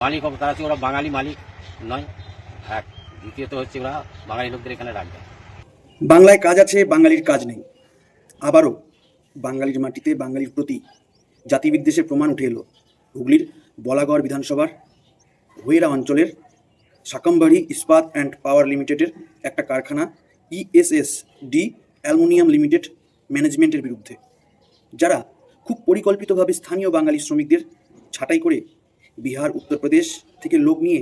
মালিক তারা হচ্ছে ওরা বাঙালি মালিক নয়। এক দ্বিতীয়ত হচ্ছে ওরা বাঙালি লোকদের এখানে রাখবে। বাংলায় কাজ আছে, বাঙালির কাজ নেই। আবারও বাঙালির মাটিতে বাঙালির প্রতি জাতিবিদ্বেষের প্রমাণ উঠে এলো হুগলির বলাগড় বিধানসভার হোয়েরা অঞ্চলের শাকম্বাড়ি ইস্পাত অ্যান্ড পাওয়ার লিমিটেডের একটা কারখানা ESSD অ্যালুমিনিয়াম লিমিটেড ম্যানেজমেন্টের বিরুদ্ধে, যারা খুব পরিকল্পিতভাবে স্থানীয় বাঙালি শ্রমিকদের ছাঁটাই করে বিহার, উত্তরপ্রদেশ থেকে লোক নিয়ে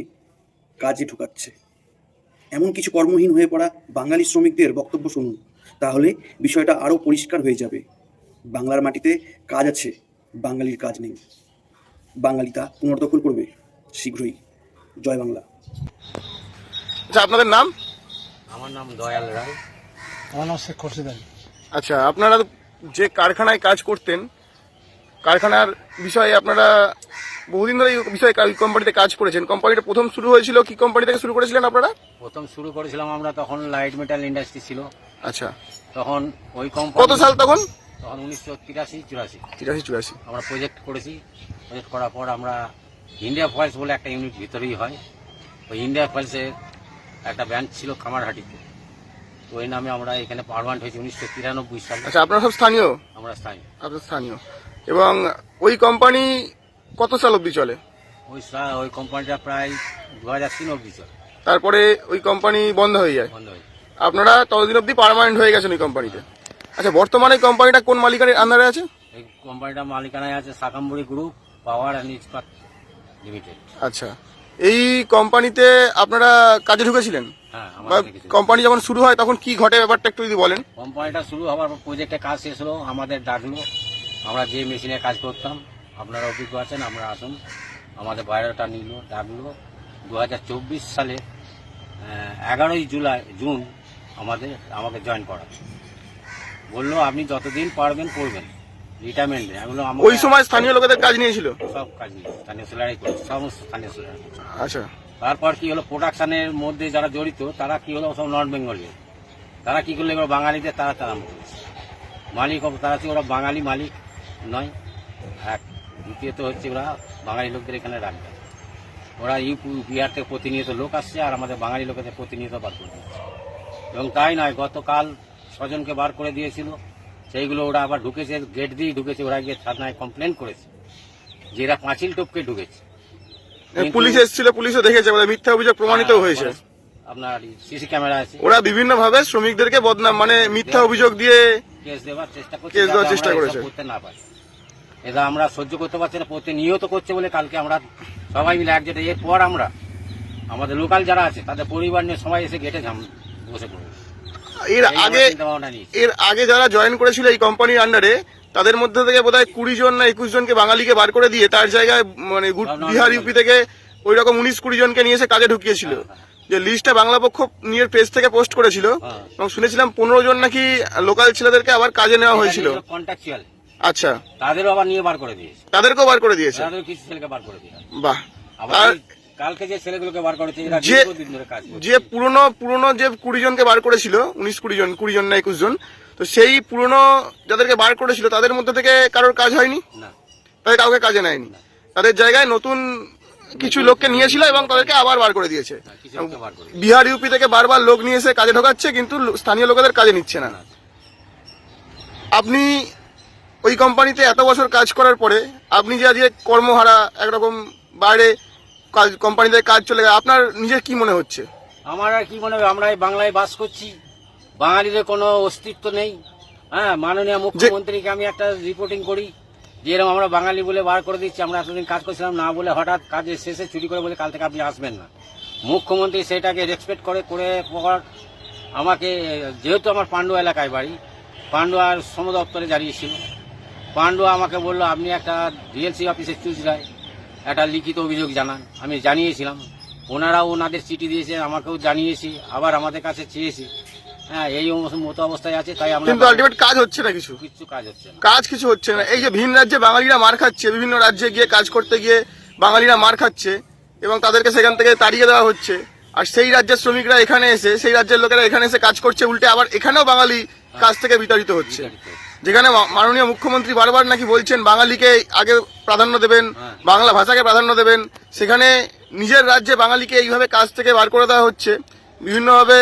কাজে ঢোকাচ্ছে। এমন কিছু কর্মহীন হয়ে পড়া বাঙালি শ্রমিকদের বক্তব্য শুনুন, তাহলে বিষয়টা আরও পরিষ্কার হয়ে যাবে। বাংলার মাটিতে কাজ আছে, বাঙালির কাজ নেই। বাঙালি তা পুনর্দখল করবে শীঘ্রই। জয় বাংলা। আচ্ছা, আপনাদের নাম? আমার নাম দয়াল রায়। আমার নাম শেখ খোরশেদ আলী। আচ্ছা, আপনারা যে কারখানায় কাজ করতেন, কারখানার বিষয়ে আপনারা বহুদিন ধরে এই বিষয়ে কোম্পানিতে কাজ করেছেন। কোম্পানিটা প্রথম শুরু হয়েছিল কি কোম্পানি থেকে শুরু করেছিলেন আপনারা? প্রথম শুরু করেছিলাম আমরা, তখন লাইট মেটাল ইন্ডাস্ট্রি ছিল। আচ্ছা, তখন ওই কোম্পানি কত সাল তখন? তখন 1983-84 83-84 আমরা প্রজেক্ট করেছি। প্রজেক্ট করার পর আমরা ইন্ডিয়া ফয়েলস বলে একটা ইউনিট ভিতরেই হয়, ওই ইন্ডিয়া ফয়েলসের একটা ব্রাঞ্চ ছিল কামারহাটিতে, ওই নামে আমরা এখানে পারমানেন্ট হয়েছি 1993 সালে। আচ্ছা, আপনারা সব স্থানীয়? আমরা স্থায়ী। আপনার স্থানীয়। এবং ওই কোম্পানি কত সাল অবধি চলে? ওই কোম্পানিটা প্রায় 2003 অবধি চলে। তারপরে ওই কোম্পানি বন্ধ হয়ে যায়। বন্ধ হয়েছে। আপনারা ততদিন অবধি পার্মানেন্ট হয়ে গেছেন ওই কোম্পানিতে। আচ্ছা, বর্তমানে কোম্পানিটা কোন মালিকানার আন্ডারে আছে? এই কোম্পানিটা মালিকানায় আছে শাকম্বাড়ি গ্রুপ পাওয়ার অ্যান্ড ইস্পাত লিমিটেড। আচ্ছা, এই কোম্পানিতে আপনারা কাজে ঢুকেছিলেন? হ্যাঁ, বা কোম্পানি যখন শুরু হয় তখন কি ঘটে ব্যাপারটা একটু যদি বলেন। কোম্পানিটা শুরু হওয়ার পর প্রজেক্টে কাজ শেষ হলো, আমাদের ডাকলো। আমরা যে মেশিনে কাজ করতাম, আপনারা অভিজ্ঞ আছেন, আমরা আসুন, আমাদের বাইরেটা নিল, ডাকলো। 2024 সালে 11ই জুন আমাকে জয়েন করা বললো, আপনি যতদিন পারবেন করবেন, রিটায়ারমেন্টে। আমি বললাম ওই সময় স্থানীয় লোকেদের কাজ নিয়েছিল? সব কাজ নিয়ে স্থানীয় সেলারি করেছে, সমস্ত স্থানীয় সেলারি। আচ্ছা, তারপর কি হলো, প্রোডাকশনের মধ্যে যারা জড়িত তারা কি হলো, সব নর্থ বেঙ্গলি। তারা কি করলো, এবার বাঙালিদের তারা আরম্ভ করেছে। মালিক তারা হচ্ছে ওরা বাঙালি মালিক নয়। এক দ্বিতীয়ত হচ্ছে ওরা বাঙালি লোকদের এখানে রাখবে। ওরা বিহার থেকে প্রতিনিয়ত লোক আসছে, আর আমাদের বাঙালি লোকেদের প্রতিনিয়ত বার করে দিচ্ছে। এবং তাই নয়, গতকাল 6 জনকে বার করে দিয়েছিল, সেইগুলো ওরা আবার ঢুকেছে, গেট দিয়ে ঢুকেছে। ওরা গিয়ে থানায় কমপ্লেন করেছে যে এরা পাঁচিল টপকে ঢুকেছে। পুলিশ এসেছিল, পুলিশও দেখেছে, মিথ্যা অভিযোগ প্রমাণিত হয়েছে। আপনার সিসি ক্যামেরা আছে। ওরা বিভিন্ন ভাবে শ্রমিকদেরকে বদনাম মিথ্যা অভিযোগ দিয়ে কেস দেওয়ার চেষ্টা করেছে। করতে না পারে, এটা আমরা সহ্য করতে পারছি না। প্রতিনিয়ত করছে বলে কালকে আমরা সবাই মিলে একজোট, এরপর আমরা আমাদের লোকাল যারা আছে তাদের পরিবার নিয়ে সবাই এসে গেটে বসে পড়বে। এর আগে যারা জয়েন করেছিল এই কোম্পানির আন্ডারে, তাদের মধ্যে থেকে বোধহয় 20 জন না 21 জনকে বাঙালিকে বার করে দিয়ে তার জায়গায় বিহার ইউপি থেকে ওই রকম 19-20 জনকে নিয়ে এসে কাজে ঢুকিয়েছিল। যে লিস্টটা বাংলা পক্ষ নিয়ে পেজ থেকে পোস্ট করেছিল, এবং শুনেছিলাম 15 জন নাকি লোকাল ছেলেদেরকে আবার কাজে নেওয়া হয়েছিল। আচ্ছা, তাদেরও আবার নিয়ে বার করে দিয়েছে। তাদেরকেও বার করে দিয়েছে? তাদের কিছু ছেলেকে বার করে দিয়েছে। বাহ। আর কালকে যে ছেলেগুলোকে বার করেছে, যে পুরনো যে 20 জনকে বার করেছিল, 20 জন না 21 জন, তো সেই পুরনো যাদেরকে বার করেছিল তাদের মধ্যে থেকে কারোর কাজ হয়নি? না, তাদের কাউকে কাজে নেয়নি। তাদের জায়গায় নতুন কিছু লোককে নিয়েছিল এবং তাদেরকে আবার বার করে দিয়েছে। বিহার ইউপি থেকে বারবার লোক নিয়ে এসে কাজে ঢোকাচ্ছে, কিন্তু স্থানীয় লোকেদের কাজে নিচ্ছে না। আপনি ওই কোম্পানিতে এত বছর কাজ করার পরে আপনি যে আজকে কর্মহারা, একরকম বাইরে কোম্পানিতে কাজ চলে গেছে, আপনার নিজের কি মনে হচ্ছে? আমার আর কি মনে হবে, আমরা এই বাংলায় বাস করছি, বাঙালিদের কোনো অস্তিত্ব নেই। হ্যাঁ, মাননীয় মুখ্যমন্ত্রীকে আমি একটা রিপোর্টিং করি যে এরকম আমরা বাঙালি বলে বার করে দিচ্ছি। আমরা এতদিন কাজ করছিলাম না বলে হঠাৎ কাজের শেষে চুরি করে বলে কাল থেকে আপনি আসবেন না। মুখ্যমন্ত্রী সেটাকে রেসপেক্ট করে পর আমাকে, যেহেতু আমার পান্ডুয়া এলাকায় বাড়ি, পান্ডুয়ার শ্রম দপ্তরে জানিয়েছিল। পান্ডুয়া আমাকে বললো, আপনি একটা ডিএলসি অফিসে চুচড়ায় একটা লিখিত অভিযোগ জানান। আমি জানিয়েছিলাম, ওনারাও ওনাদের চিঠি দিয়েছে, আমাকেও জানিয়েছি, আবার আমাদের কাছে চেয়েছি। হ্যাঁ, এই মতো অবস্থায় আছে, তাই আমরা। কিন্তু আলটিমেট কাজ হচ্ছে না, কিছু কাজ হচ্ছে না, কিছু হচ্ছে না। এই যে ভিন রাজ্যে বাঙালিরা মার খাচ্ছে, বিভিন্ন রাজ্যে গিয়ে কাজ করতে গিয়ে বাঙালিরা মার খাচ্ছে এবং তাদেরকে সেখান থেকে তাড়িয়ে দেওয়া হচ্ছে, আর সেই রাজ্যের শ্রমিকরা এখানে এসে, সেই রাজ্যের লোকেরা এখানে এসে কাজ করছে, উল্টে আবার এখানেও বাঙালি কাজ থেকে বিতাড়িত হচ্ছে। যেখানে মাননীয় মুখ্যমন্ত্রী বারবার নাকি বলছেন বাঙালিকে আগে প্রাধান্য দেবেন, হ্যাঁ। বাংলা ভাষাকে প্রাধান্য দেবেন, সেখানে নিজের রাজ্যে বাঙালিকে এইভাবে কাজ থেকে বার করে দেওয়া হচ্ছে বিভিন্নভাবে,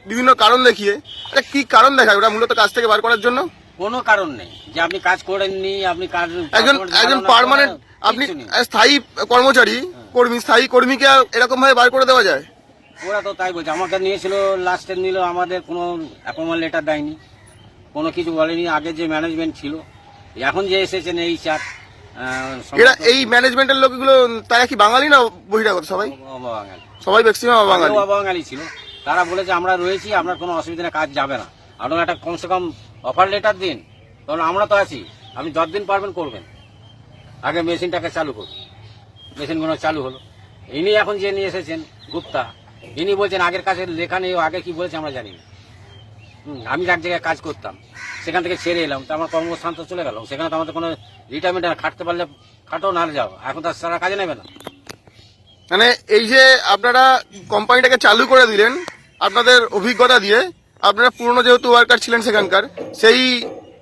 বিভিন্ন কারণ দেখিয়ে। এটা কি কারণ দেখায় ওটা মূলত কাজ থেকে বার করার জন্য? কোনো কারণ নেই যে আপনি কাজ করেননি, আপনি কাজ একজন পার্মানেন্ট, আপনি স্থায়ী কর্মচারী কর্মী, স্থায়ী কর্মীকে এরকম ভাবে বার করে দেওয়া যায়? ওরা তো তাই বলছে। আমাকে নিয়েছিল, লাস্টে নিল, আমাদের কোনো অ্যাপয়েন্টমেন্ট লেটার দেয়নি, কোনো কিছু বলেনি। আগে যে ম্যানেজমেন্ট ছিল, এখন যে এসেছেন এই চার এরা এই ম্যানেজমেন্টের লোকগুলো তারা কি বাঙালি না বহিরাগত? সবাই বাঙালি, সবাই ম্যাক্সিমাম বাঙালি। বাঙালি ছিল। তারা বলেছে আমরা রয়েছি, আপনার কোনো অসুবিধা নেই, কাজ যাবে না, আপনার একটা কমসে কম অফার লেটার দিন, কারণ আমরা তো আছি, আপনি যতদিন পারবেন করবেন, আগে মেশিনটাকে চালু করুন। মেশিনগুলো চালু হলো। ইনি এখন যে নিয়ে এসেছেন গুপ্তা, ইনি বলছেন আগের কাছে লেখা নেই, আগে কি বলেছে আমরা জানি না। আমি এক জায়গায় কাজ করতাম, সেখান থেকে ছেড়ে এলাম, তো আমার কর্মস্থান তো চলে গেল, সেখানে তো আমাদের কোনো রিটায়ারমেন্ট, খাটতে পারলে খাটো, না যাও, এখন তো সারা কাজে নেবে না। মানে এই যে আপনারা কোম্পানিটাকে চালু করে দিলেন আপনাদের অভিজ্ঞতা দিয়ে, আপনারা পুরনো যেহেতু ওয়ার্কার ছিলেন সেখানকার, সেই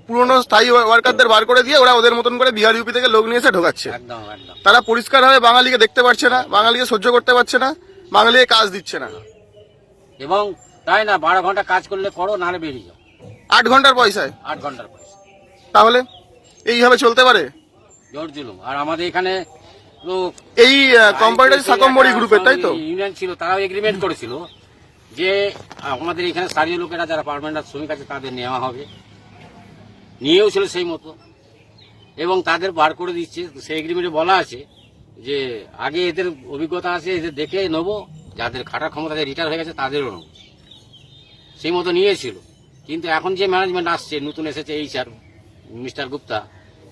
পুরনো স্থায়ী ওয়ার্কারদের বার করে দিয়ে ওরা ওদের মতন করে বিহার ইউপি থেকে লোক নিয়ে এসে ঢোকাচ্ছে। একদম একদম। তারা পরিষ্কারভাবে বাঙালিকে দেখতে পাচ্ছে না, বাঙালিকে সহ্য করতে পারছে না, বাঙালিকে কাজ দিচ্ছে না। এবং তাই না, 12 ঘন্টা কাজ করলে করো, নাহলে বেরিয়ে যাও। 8 ঘন্টার পয়সায়, 8 ঘন্টার পয়সা। তাহলে এইভাবে চলতে পারে? জোর জুলুম। আর আমাদের এখানে লোক, এই কোম্পানিটা সাকম্বরি গ্রুপের, তাই তো? ইউনিয়ন ছিল, তারাও এগ্রিমেন্ট করেছিল যে আমাদের এখানে স্থানীয় লোকেরা যারা পার্মানেন্ট শ্রমিক আছে তাদের নেওয়া হবে, নিয়েও ছিল সেই মতো, এবং তাদের বার করে দিচ্ছে। সেই এগ্রিমেন্টে বলা আছে যে আগে এদের অভিজ্ঞতা আছে, এদের দেখে নেবো, যাদের খাটার ক্ষমতা রিটায়ার হয়ে গেছে তাদেরও নেবো, সেই মতো নিয়েছিল। কিন্তু এখন যে ম্যানেজমেন্ট আসছে, নতুন এসেছে এই স্যার মিস্টার গুপ্তা,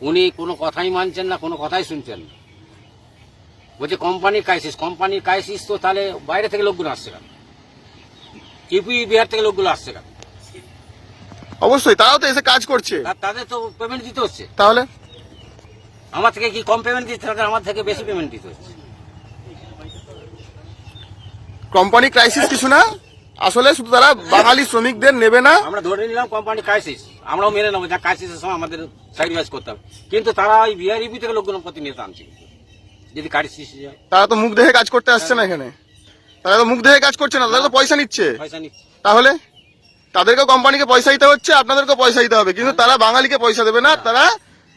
উনি কোনো কথাই মানছেন না, কোনো কথাই শুনছেন না। বলছে কোম্পানির ক্রাইসিস, তো তাহলে বাইরে থেকে লোকগুলো আসছে কেন? ইউপি বিহার থেকে লোকগুলো আসছে কেন? অবশ্যই তারাও তো এসে কাজ করছে, তাদের তো পেমেন্ট দিতে হচ্ছে। তাহলে আমার থেকে কি কম পেমেন্ট দিতে হবে? আমার থেকে বেশি পেমেন্ট দিতে হচ্ছে। কোম্পানি ক্রাইসিস কিছু না, আসলে শুধু তারা বাঙালি শ্রমিকদের নেবে না। আমরা ধরে নিলাম কোম্পানি ক্রাইসিস, আমরাও মেনে নেবো যা ক্রাইসিসের সময় আমাদের স্যাক্রিফাইস করতে হবে, কিন্তু তারা ওই বিহার ইউপি থেকে লোকগুলো প্রতিনিয়ত আনছে। যদি ক্রাইসিস যায়, তারা তো মুখ দেখে কাজ করতে আসছে না এখানে, তারা তো মুখ দেখে কাজ করছে না, তারা তো পয়সা নিচ্ছে। পয়সা নিচ্ছে। তাহলে তাদেরকেও কোম্পানিকে পয়সা দিতে হচ্ছে, আপনাদেরকেও পয়সা দিতে হবে, কিন্তু তারা বাঙালিকে পয়সা দেবে না, তারা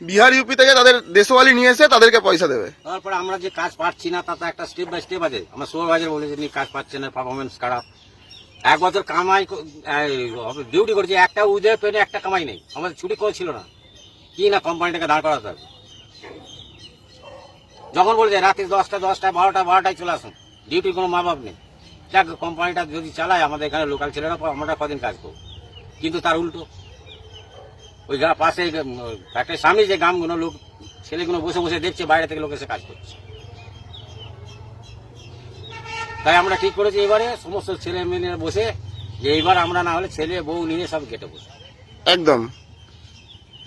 বিহার ইউপি থেকে তাদের দেশওয়ালি নিয়ে এসে তাদেরকে পয়সা দেবে। তারপরে আমরা যে কাজ পাচ্ছি না, তাতে একটা স্টেপ বাই স্টেপ আছে। আমার সুপারভাইজার বলেছে নি কাজ পাচ্ছে না, পারফরমেন্স খারাপ। 1 বছর কামাই ডিউটি করেছি, একটা উদয় পেনে একটা কামাই নেই, আমাদের ছুটি করে ছিল না। কি না কোম্পানিটাকে দাঁড় করাতে হবে। যখন বলছে রাতে 10টা 12টায় চলে আসুন, ডিউটির কোনো মা বাপ নেই, যাক কোম্পানিটা যদি চালায়, আমাদের এখানে লোকাল ছেলেরা আমরা কদিন কাজ করবো। কিন্তু তার উল্টো ওই পাশে ফ্যাক্টরির সামনে যে গ্রামগুলো লোক ছেলেগুলো বসে বসে দেখছে, বাইরে থেকে লোক এসে কাজ করছে। তাই আমরা ঠিক করেছি এবারে সমস্ত ছেলে মেয়েরা বসে, যে এইবার আমরা না হলে ছেলে বউ নিয়ে সব কেটে বসে। একদম।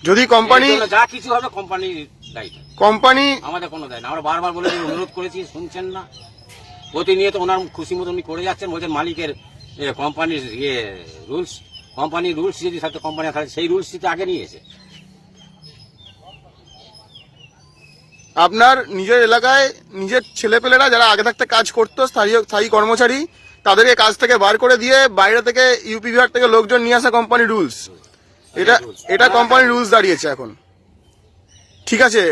যদি কোম্পানি যা কিছু হবে কোম্পানির দায়িত্ব, কোম্পানি আমাদের কোনো দায় না। আমরা বারবার বলে অনুরোধ করেছি, শুনছেন না। প্রতিনিয়ত ওনার খুশি মতো উনি করে যাচ্ছেন, বলছেন মালিকের কোম্পানির রুলস, কোম্পানির রুলস যদি থাকতো, কোম্পানি থাকে সেই রুলস আগে নিয়ে এসে। আপনার নিজের এলাকায় নিজের ছেলেপেলেরা যারা আগে থাকতে কাজ করতো, স্থায়ী কর্মচারী, তাদেরকে কাজ থেকে বার করে দিয়ে বাইরে থেকে ইউপি বিহার থেকে লোকজন নিয়ে আসা কোম্পানি রুলস, এটা কোম্পানির রুলস দাঁড়িয়েছে এখন। ঠিক আছে,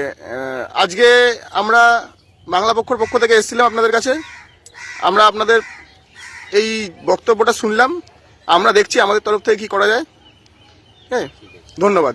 আজকে আমরা বাংলা পক্ষের পক্ষ থেকে এসেছিলাম আপনাদের কাছে, আমরা আপনাদের এই বক্তব্যটা শুনলাম, আমরা দেখছি আমাদের তরফ থেকে কি করা যায়। হ্যাঁ, ধন্যবাদ।